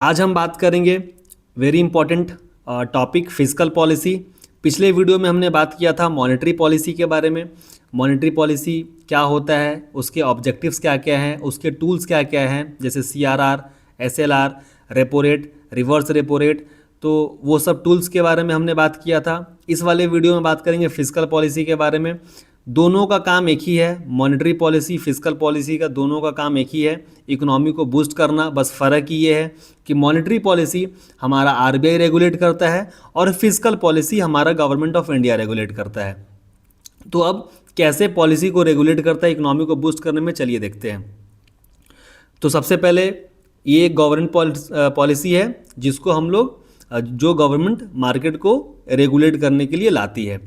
आज हम बात करेंगे very important topic physical policy. पिछले वीडियो में हमने बात किया था मॉनेटरी पॉलिसी के बारे में। मॉनेटरी पॉलिसी क्या होता है, उसके ऑब्जेक्टिव्स क्या क्या हैं, उसके टूल्स क्या क्या हैं, जैसे CRR, SLR, repo rate, reverse repo rate. तो वो सब टूल्स के बारे में हमने बात किया था। इस वाले वीडियो में बात करेंगे फिजिकल पॉलिसी के बारे में। दोनों का काम एक ही है, मॉनेटरी पॉलिसी फिजिकल पॉलिसी का दोनों का काम एक ही है, इकोनॉमी को बूस्ट करना। बस फ़र्क ये है कि मॉनेटरी पॉलिसी हमारा RBI रेगुलेट करता है और फिजिकल पॉलिसी हमारा गवर्नमेंट ऑफ इंडिया रेगुलेट करता है। तो अब कैसे पॉलिसी को रेगुलेट करता है इकोनॉमी को बूस्ट करने में, चलिए देखते हैं। तो सबसे पहले ये एक गवर्नमेंट पॉलिसी है जिसको हम लोग जो गवर्नमेंट मार्केट को रेगुलेट करने के लिए लाती है।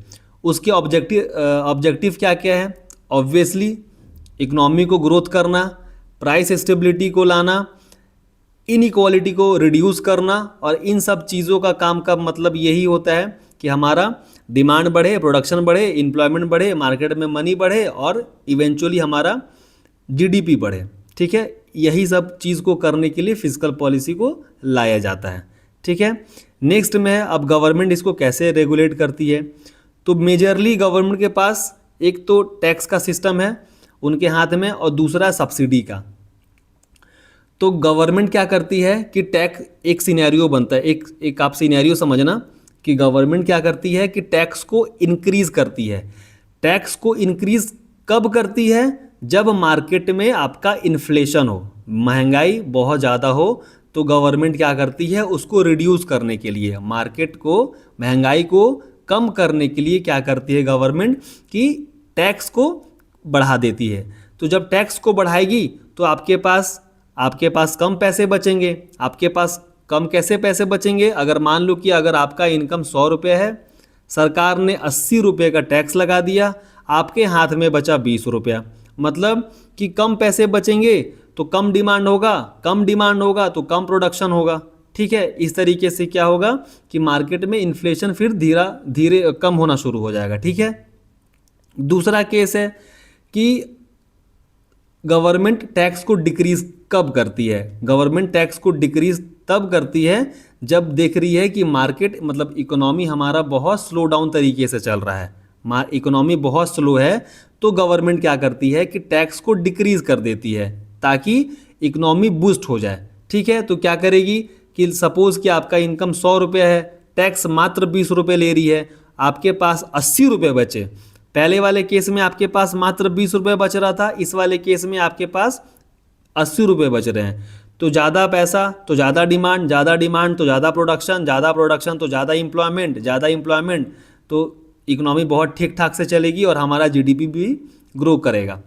उसके ऑब्जेक्टिव क्या क्या है? ऑब्वियसली इकोनॉमी को ग्रोथ करना, प्राइस स्टेबिलिटी को लाना, इनइक्वालिटी को रिड्यूस करना। और इन सब चीज़ों का काम का मतलब यही होता है कि हमारा डिमांड बढ़े, प्रोडक्शन बढ़े, एम्प्लॉयमेंट बढ़े, मार्केट में मनी बढ़े और इवेंचुअली हमारा GDP बढ़े। ठीक है, यही सब चीज़ को करने के लिए फिजिकल पॉलिसी को लाया जाता है। ठीक है, नेक्स्ट में अब गवर्नमेंट इसको कैसे रेगुलेट करती है। तो मेजरली गवर्नमेंट के पास एक तो टैक्स का सिस्टम है उनके हाथ में और दूसरा सब्सिडी का। तो गवर्नमेंट क्या करती है कि टैक्स एक सिनेरियो बनता है, एक आप सिनेरियो समझना कि गवर्नमेंट क्या करती है कि टैक्स को इंक्रीज करती है। टैक्स को इंक्रीज कब करती है? जब मार्केट में आपका इन्फ्लेशन हो, महंगाई बहुत ज़्यादा हो, तो गवर्नमेंट क्या करती है उसको रिड्यूस करने के लिए, मार्केट को, महंगाई को कम करने के लिए क्या करती है गवर्नमेंट कि टैक्स को बढ़ा देती है। तो जब टैक्स को बढ़ाएगी तो आपके पास कम पैसे बचेंगे। आपके पास कम कैसे पैसे बचेंगे? अगर मान लो कि अगर आपका इनकम 100 रुपये है, सरकार ने 80 रुपये का टैक्स लगा दिया, आपके हाथ में बचा 20 रुपया। मतलब कि कम पैसे बचेंगे तो कम डिमांड होगा, कम डिमांड होगा तो कम प्रोडक्शन होगा। ठीक है, इस तरीके से क्या होगा कि मार्केट में इन्फ्लेशन फिर धीरे धीरे कम होना शुरू हो जाएगा। ठीक है, दूसरा केस है कि गवर्नमेंट टैक्स को डिक्रीज कब करती है? गवर्नमेंट टैक्स को डिक्रीज तब करती है जब देख रही है कि मार्केट मतलब इकोनॉमी हमारा बहुत स्लो डाउन तरीके से चल रहा है, इकोनॉमी बहुत स्लो है, तो गवर्नमेंट क्या करती है कि टैक्स को डिक्रीज कर देती है ताकि इकोनॉमी बूस्ट हो जाए। ठीक है, तो क्या करेगी कि सपोज कि आपका इनकम 100 रुपये है, टैक्स मात्र 20 रुपये ले रही है, आपके पास 80 रुपये बचे। पहले वाले केस में आपके पास मात्र 20 रुपये बच रहा था, इस वाले केस में आपके पास 80 रुपये बच रहे हैं। तो ज़्यादा पैसा तो ज़्यादा डिमांड, ज़्यादा डिमांड तो ज़्यादा प्रोडक्शन, ज़्यादा प्रोडक्शन तो ज़्यादा एम्प्लॉयमेंट, ज़्यादा एम्प्लॉयमेंट तो इकोनॉमी बहुत ठीक ठाक से चलेगी और हमारा GDP भी ग्रो करेगा।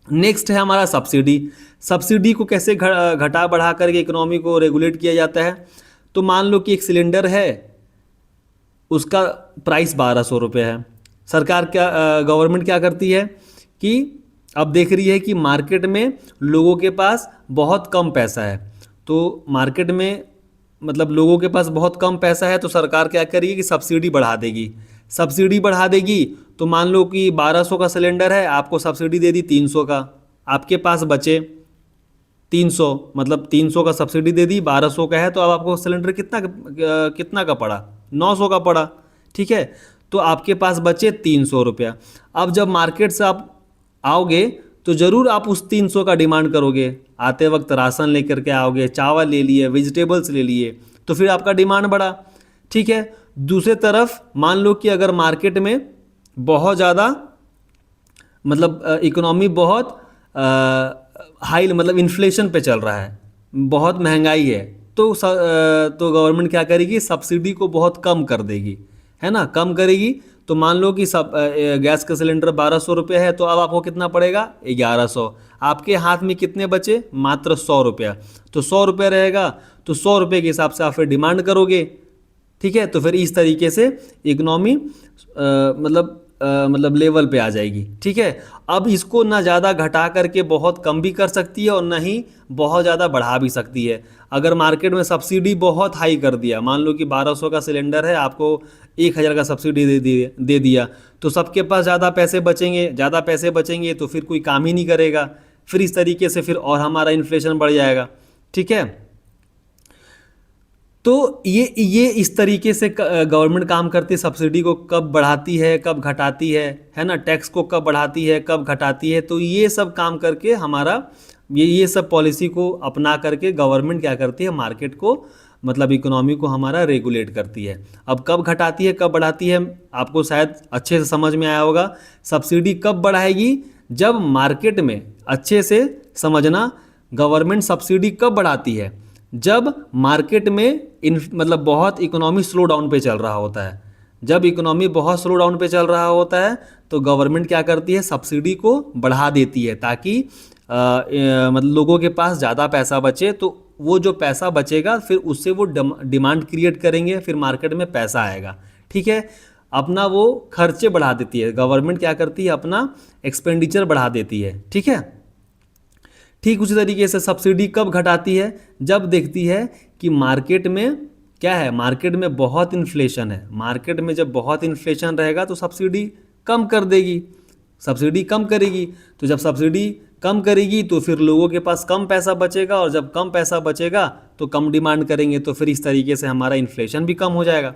नेक्स्ट है हमारा सब्सिडी। सब्सिडी को कैसे घटा बढ़ा करके इकोनॉमी को रेगुलेट किया जाता है? तो मान लो कि एक सिलेंडर है, उसका प्राइस 1200 रुपये है। सरकार गवर्नमेंट क्या करती है कि अब देख रही है कि मार्केट में लोगों के पास बहुत कम पैसा है, तो मार्केट में मतलब लोगों के पास बहुत कम पैसा है, तो सरकार क्या करेगी कि सब्सिडी बढ़ा देगी। सब्सिडी बढ़ा देगी तो मान लो कि 1200 का सिलेंडर है, आपको सब्सिडी दे दी 300 का, आपके पास बचे 300, मतलब 300 का सब्सिडी दे दी, 1200 का है, तो अब आपको सिलेंडर कितना का पड़ा? 900 का पड़ा। ठीक है, तो आपके पास बचे 300 रुपया। अब जब मार्केट से आप आओगे तो ज़रूर आप उस 300 का डिमांड करोगे। आते वक्त राशन लेकर के आओगे, चावल ले लिए, वेजिटेबल्स ले लिए, तो फिर आपका डिमांड बढ़ा। ठीक है, दूसरे तरफ मान लो कि अगर मार्केट में बहुत ज़्यादा मतलब इकोनॉमी बहुत हाई मतलब इन्फ्लेशन पे चल रहा है, बहुत महंगाई है, तो गवर्नमेंट क्या करेगी? सब्सिडी को बहुत कम कर देगी, है ना, कम करेगी। तो मान लो कि गैस का सिलेंडर 1200 रुपये है, तो अब आपको कितना पड़ेगा? 1100। आपके हाथ में कितने बचे? मात्र 100 रुपया। तो 100 रुपये रहेगा, तो 100 रुपये के हिसाब से आप फिर डिमांड करोगे। ठीक है, तो फिर इस तरीके से इकोनॉमी मतलब लेवल पे आ जाएगी। ठीक है, अब इसको ना ज़्यादा घटा करके बहुत कम भी कर सकती है और ना ही बहुत ज़्यादा बढ़ा भी सकती है। अगर मार्केट में सब्सिडी बहुत हाई कर दिया, मान लो कि 1200 का सिलेंडर है, आपको 1000 का सब्सिडी दे दिया, तो सबके पास ज़्यादा पैसे बचेंगे तो फिर कोई काम ही नहीं करेगा, फिर इस तरीके से फिर और हमारा इन्फ्लेशन बढ़ जाएगा। ठीक है, तो ये इस तरीके से गवर्नमेंट काम करती है, सब्सिडी को कब बढ़ाती है कब घटाती है ना, टैक्स को कब बढ़ाती है कब घटाती है। तो ये सब काम करके हमारा ये सब पॉलिसी को अपना करके गवर्नमेंट क्या करती है, मार्केट को मतलब इकोनॉमी को हमारा रेगुलेट करती है। अब कब घटाती है कब बढ़ाती है आपको शायद अच्छे से समझ में आया होगा। सब्सिडी कब बढ़ाएगी, जब मार्केट में, अच्छे से समझना, गवर्नमेंट सब्सिडी कब बढ़ाती है, जब मार्केट में मतलब बहुत इकोनॉमी स्लो डाउन पे चल रहा होता है। जब इकोनॉमी बहुत स्लो डाउन पे चल रहा होता है तो गवर्नमेंट क्या करती है, सब्सिडी को बढ़ा देती है ताकि मतलब लोगों के पास ज़्यादा पैसा बचे। तो वो जो पैसा बचेगा फिर उससे वो डिमांड क्रिएट करेंगे, फिर मार्केट में पैसा आएगा। ठीक है, अपना वो खर्चे बढ़ा देती है गवर्नमेंट, क्या करती है, अपना एक्सपेंडिचर बढ़ा देती है। ठीक है, ठीक उसी तरीके से सब्सिडी कब घटाती है, जब देखती है कि मार्केट में क्या है, मार्केट में बहुत इन्फ्लेशन है। मार्केट में जब बहुत इन्फ्लेशन रहेगा तो सब्सिडी कम कर देगी, सब्सिडी कम करेगी। तो जब सब्सिडी कम करेगी तो फिर लोगों के पास कम पैसा बचेगा, और जब कम पैसा बचेगा तो कम डिमांड करेंगे, तो फिर इस तरीके से हमारा इन्फ्लेशन भी कम हो जाएगा।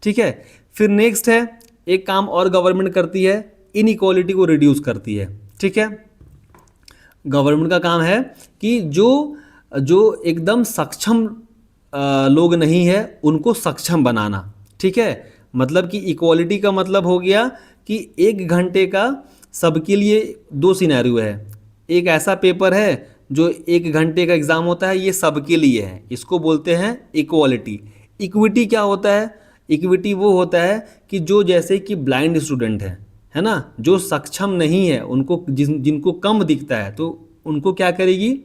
ठीक है, फिर नेक्स्ट है, एक काम और गवर्नमेंट करती है, इनइक्वालिटी को रिड्यूस करती है। ठीक है, गवर्नमेंट का काम है कि जो एकदम सक्षम लोग नहीं है उनको सक्षम बनाना। ठीक है, मतलब कि इक्वालिटी का मतलब हो गया कि 1 घंटे का सबके लिए 2 सिनेरियो है। एक ऐसा पेपर है जो 1 घंटे का एग्ज़ाम होता है, ये सबके लिए है, इसको बोलते हैं इक्वालिटी। इक्विटी क्या होता है, इक्विटी वो होता है कि जो जैसे कि ब्लाइंड स्टूडेंट है ना, जो सक्षम नहीं है, उनको जिनको कम दिखता है, तो उनको क्या करेगी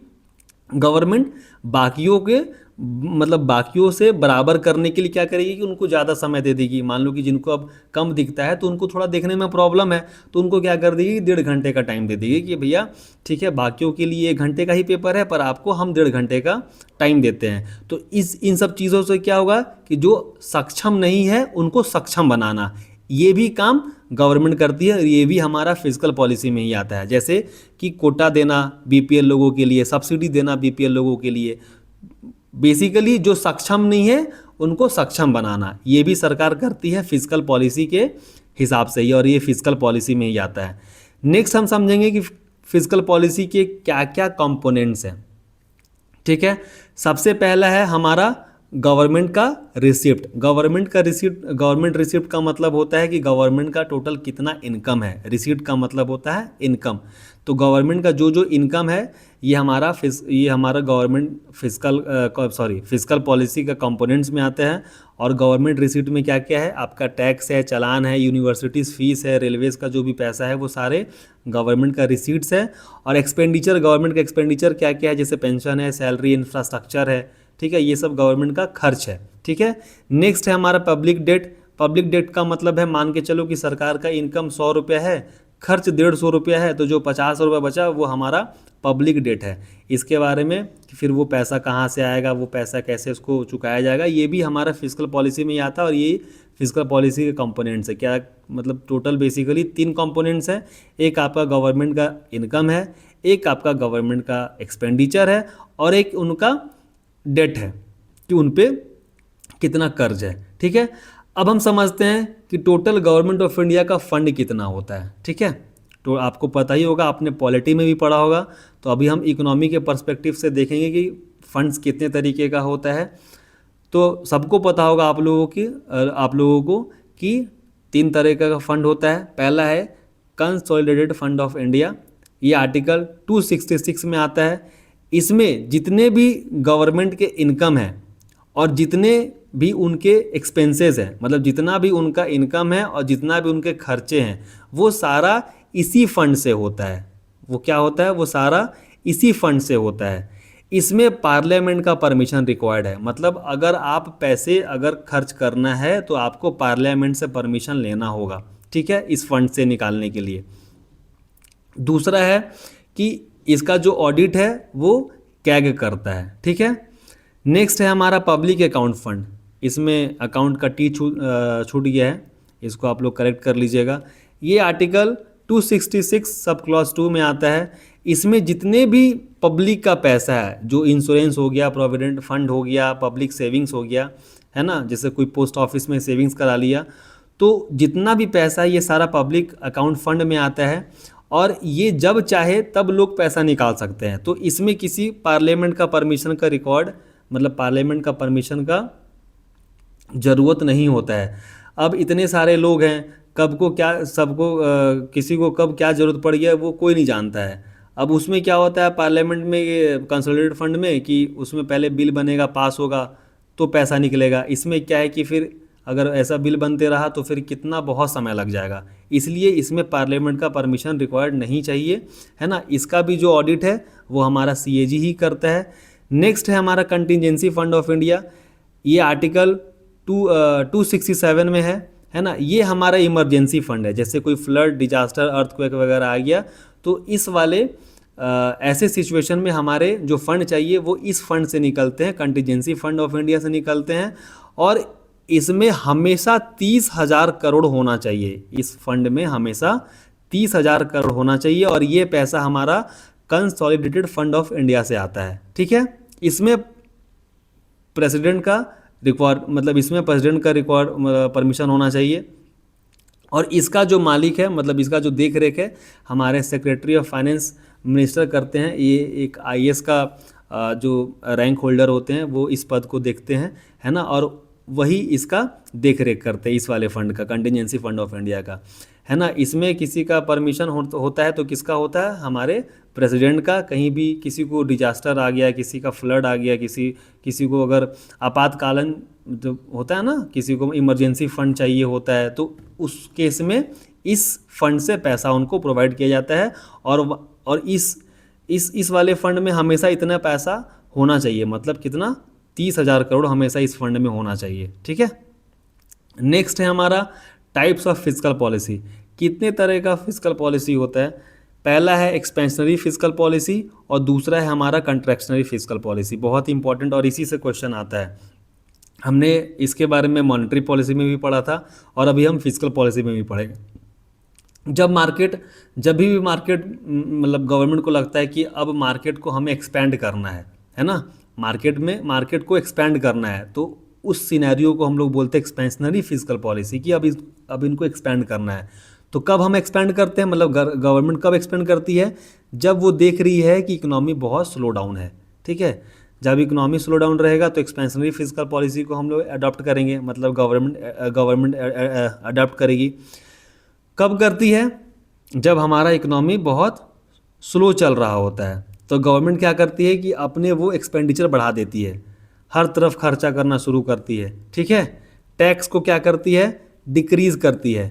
गवर्नमेंट, बाकियों के मतलब बाकियों से बराबर करने के लिए क्या करेगी कि उनको ज़्यादा समय दे देगी। मान लो कि जिनको अब कम दिखता है तो उनको थोड़ा देखने में प्रॉब्लम है, तो उनको क्या कर देगी, 1.5 घंटे का टाइम दे देगी कि भैया ठीक है, बाकियों के लिए 1 घंटे का ही पेपर है पर आपको हम 1.5 घंटे का टाइम देते हैं। तो इन सब चीज़ों से क्या होगा कि जो सक्षम नहीं है उनको सक्षम बनाना, ये भी काम गवर्नमेंट करती है, और ये भी हमारा फिजिकल पॉलिसी में ही आता है। जैसे कि कोटा देना बीपीएल लोगों के लिए, सब्सिडी देना बीपीएल लोगों के लिए, बेसिकली जो सक्षम नहीं है उनको सक्षम बनाना, ये भी सरकार करती है फिजिकल पॉलिसी के हिसाब से ही, और ये फिजिकल पॉलिसी में ही आता है। नेक्स्ट हम समझेंगे कि फिजिकल पॉलिसी के क्या क्या कंपोनेंट्स हैं। ठीक है, सबसे पहला है हमारा गवर्नमेंट का रिसिप्ट। गवर्नमेंट रिसिप्ट का मतलब होता है कि गवर्नमेंट का टोटल कितना इनकम है। रिसिप्ट का मतलब होता है इनकम। तो गवर्नमेंट का जो इनकम है ये हमारा गवर्नमेंट फिजिकल पॉलिसी का कंपोनेंट्स में आते हैं। और गवर्नमेंट रिसिप्ट में क्या क्या है, आपका टैक्स है, चालान है, यूनिवर्सिटीज़ फीस है, रेलवेज़ का जो भी पैसा है वो सारे गवर्नमेंट का रिसीट्स है। और एक्सपेंडिचर, गवर्नमेंट का एक्सपेंडिचर क्या क्या है, जैसे पेंशन है, सैलरी, इंफ्रास्ट्रक्चर है। ठीक है, ये सब गवर्नमेंट का खर्च है। ठीक है, नेक्स्ट है हमारा पब्लिक डेट। पब्लिक डेट का मतलब है, मान के चलो कि सरकार का इनकम 100 रुपये है, खर्च 150 रुपया है, तो जो 50 रुपये बचा वो हमारा पब्लिक डेट है। इसके बारे में कि फिर वो पैसा कहाँ से आएगा, वो पैसा कैसे उसको चुकाया जाएगा, ये भी हमारा फिजिकल पॉलिसी में ही आता है। और ये फिजिकल पॉलिसी के कंपोनेंट्स है। क्या मतलब, टोटल बेसिकली 3 कंपोनेंट्स हैं। एक आपका गवर्नमेंट का इनकम है, एक आपका गवर्नमेंट का एक्सपेंडिचर है, और एक उनका डेट है कि उन पे कितना कर्ज है। ठीक है, अब हम समझते हैं कि टोटल गवर्नमेंट ऑफ इंडिया का फंड कितना होता है। ठीक है, तो आपको पता ही होगा, आपने पॉलिटी में भी पढ़ा होगा। तो अभी हम इकोनॉमी के पर्सपेक्टिव से देखेंगे कि फंड्स कितने तरीके का होता है। तो सबको पता होगा आप लोगों को कि 3 तरह का फंड होता है। पहला है कंसोलिडेटेड फंड ऑफ इंडिया, ये आर्टिकल 266 में आता है। इसमें जितने भी गवर्नमेंट के इनकम है और जितने भी उनके एक्सपेंसेस हैं, मतलब जितना भी उनका इनकम है और जितना भी उनके खर्चे हैं, वो सारा इसी फंड से होता है। वो क्या होता है, वो सारा इसी फंड से होता है। इसमें पार्लियामेंट का परमिशन रिक्वायर्ड है। मतलब अगर आप पैसे अगर खर्च करना है तो आपको पार्लियामेंट से परमिशन लेना होगा। ठीक है, इस फंड से निकालने के लिए। दूसरा है कि इसका जो ऑडिट है वो कैग करता है। ठीक है, नेक्स्ट है हमारा पब्लिक अकाउंट फंड। इसमें अकाउंट का टी छूट गया है, इसको आप लोग करेक्ट कर लीजिएगा। ये आर्टिकल 266 सब क्लॉज 2 में आता है। इसमें जितने भी पब्लिक का पैसा है, जो इंश्योरेंस हो गया, प्रोविडेंट फंड हो गया, पब्लिक सेविंग्स हो गया, है ना, जैसे कोई पोस्ट ऑफिस में सेविंग्स करा लिया, तो जितना भी पैसा है ये सारा पब्लिक अकाउंट फंड में आता है और ये जब चाहे तब लोग पैसा निकाल सकते हैं। तो इसमें किसी पार्लियामेंट का परमिशन का रिकॉर्ड, मतलब पार्लियामेंट का परमिशन का ज़रूरत नहीं होता है। अब इतने सारे लोग हैं, कब को क्या सबको किसी को कब क्या ज़रूरत पड़ गया वो कोई नहीं जानता है। अब उसमें क्या होता है पार्लियामेंट में, ये कंसोलिडेटेड फंड में, कि उसमें पहले बिल बनेगा, पास होगा तो पैसा निकलेगा। इसमें क्या है कि फिर अगर ऐसा बिल बनते रहा तो फिर कितना बहुत समय लग जाएगा, इसलिए इसमें पार्लियामेंट का परमिशन रिक्वायर्ड नहीं चाहिए, है ना। इसका भी जो ऑडिट है वो हमारा सीएजी ही करता है। नेक्स्ट है हमारा कंटिजेंसी फंड ऑफ इंडिया, ये आर्टिकल 267 में है ना। ये हमारा इमरजेंसी फंड है, जैसे कोई फ्लड, डिजास्टर, अर्थक्वेक वगैरह आ गया तो इस वाले ऐसे सिचुएशन में हमारे जो फंड चाहिए वो इस फंड से निकलते हैं, कंटिजेंसी फंड ऑफ इंडिया से निकलते हैं। और इसमें हमेशा 30,000 करोड़ होना चाहिए, इस फंड में हमेशा 30,000 करोड़ होना चाहिए और ये पैसा हमारा कंसोलिडेटेड फंड ऑफ इंडिया से आता है, ठीक है। इसमें प्रेसिडेंट का रिक्वायर, मतलब इसमें प्रेसिडेंट का रिक्वायर परमिशन होना चाहिए और इसका जो मालिक है, मतलब इसका जो देख रेख है, हमारे सेक्रेटरी ऑफ फाइनेंस मिनिस्टर करते हैं। ये एक आईएएस का जो रैंक होल्डर होते हैं वो इस पद को देखते हैं, है ना, और वही इसका देख रेख करते हैं, इस वाले फंड का, कंटिजेंसी फंड ऑफ इंडिया का, है ना। इसमें किसी का परमिशन होता है तो किसका होता है, हमारे प्रेसिडेंट का। कहीं भी किसी को डिजास्टर आ गया, किसी का फ्लड आ गया, किसी को अगर आपातकालीन जो होता है ना, किसी को इमरजेंसी फंड चाहिए होता है, तो उस केस में इस फंड से पैसा उनको प्रोवाइड किया जाता है। और इस वाले फंड में हमेशा इतना पैसा होना चाहिए, मतलब कितना, 30,000 करोड़ हमेशा इस फंड में होना चाहिए, ठीक है। नेक्स्ट है हमारा टाइप्स ऑफ फिस्कल पॉलिसी। कितने तरह का फिस्कल पॉलिसी होता है? पहला है एक्सपेंशनरी फिस्कल पॉलिसी और दूसरा है हमारा कंट्रैक्शनरी फिस्कल पॉलिसी। बहुत इंपॉर्टेंट और इसी से क्वेश्चन आता है। हमने इसके बारे में मॉनेटरी पॉलिसी में भी पढ़ा था और अभी हम फिस्कल पॉलिसी में भी पढ़ेंगे। जब भी मार्केट, मतलब गवर्नमेंट को लगता है कि अब मार्केट को हमें एक्सपेंड करना है ना, मार्केट को एक्सपेंड करना है, तो उस सिनेरियो को हम लोग बोलते हैं एक्सपेंशनरी फिस्कल पॉलिसी, कि अब इनको एक्सपेंड करना है। तो कब हम एक्सपेंड करते हैं, मतलब गवर्नमेंट कब एक्सपेंड करती है? जब वो देख रही है कि इकोनॉमी बहुत स्लो डाउन है, ठीक है। जब इकोनॉमी स्लो डाउन रहेगा तो एक्सपेंशनरी फिस्कल पॉलिसी को हम लोग अडॉप्ट करेंगे, मतलब गवर्नमेंट अडॉप्ट करेगी। कब करती है? जब हमारा इकोनॉमी बहुत स्लो चल रहा होता है तो गवर्नमेंट क्या करती है कि अपने वो एक्सपेंडिचर बढ़ा देती है, हर तरफ खर्चा करना शुरू करती है, ठीक है। टैक्स को क्या करती है? डिक्रीज़ करती है,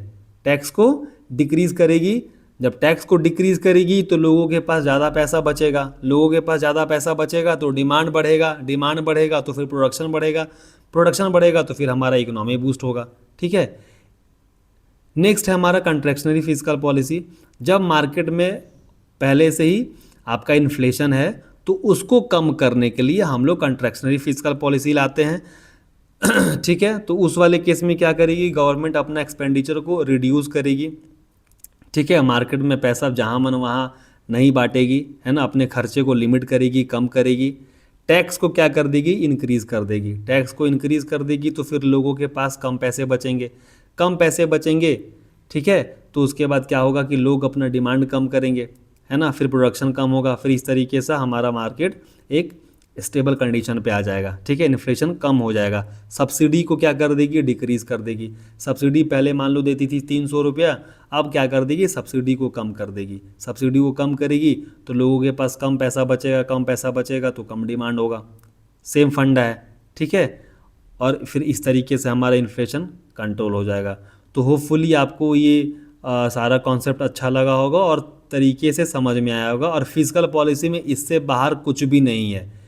टैक्स को डिक्रीज़ करेगी। जब टैक्स को डिक्रीज़ करेगी तो लोगों के पास ज़्यादा पैसा बचेगा, लोगों के पास ज़्यादा पैसा बचेगा तो डिमांड बढ़ेगा, डिमांड बढ़ेगा तो फिर प्रोडक्शन बढ़ेगा, प्रोडक्शन बढ़ेगा तो फिर हमारा इकोनॉमी बूस्ट होगा, ठीक है। नेक्स्ट है हमारा कंट्रैक्शनरी फिस्कल पॉलिसी। जब मार्केट में पहले से ही आपका इन्फ्लेशन है तो उसको कम करने के लिए हम लोग कंट्रैक्शनरी फिस्कल पॉलिसी लाते हैं ठीक है। तो उस वाले केस में क्या करेगी गवर्नमेंट? अपना एक्सपेंडिचर को रिड्यूस करेगी, ठीक है। मार्केट में पैसा जहाँ मन वहाँ नहीं बांटेगी, है ना, अपने खर्चे को लिमिट करेगी, कम करेगी। टैक्स को क्या कर देगी? इंक्रीज़ कर देगी। टैक्स को इंक्रीज़ कर देगी तो फिर लोगों के पास कम पैसे बचेंगे, कम पैसे बचेंगे, ठीक है। तो उसके बाद क्या होगा कि लोग अपना डिमांड कम करेंगे, है ना, फिर प्रोडक्शन कम होगा, फिर इस तरीके से हमारा मार्केट एक स्टेबल कंडीशन पे आ जाएगा, ठीक है। इन्फ्लेशन कम हो जाएगा। सब्सिडी को क्या कर देगी? डिक्रीज़ कर देगी। सब्सिडी पहले मान लो देती थी 300 रुपया, अब क्या कर देगी? सब्सिडी को कम कर देगी। सब्सिडी को कम करेगी तो लोगों के पास कम पैसा बचेगा, कम पैसा बचेगा तो कम डिमांड होगा। सेम फंड है, ठीक है। और फिर इस तरीके से हमारा इन्फ्लेशन कंट्रोल हो जाएगा। तो होपफुली आपको ये सारा कॉन्सेप्ट अच्छा लगा होगा और तरीके से समझ में आया होगा। और फिस्कल पॉलिसी में इससे बाहर कुछ भी नहीं है।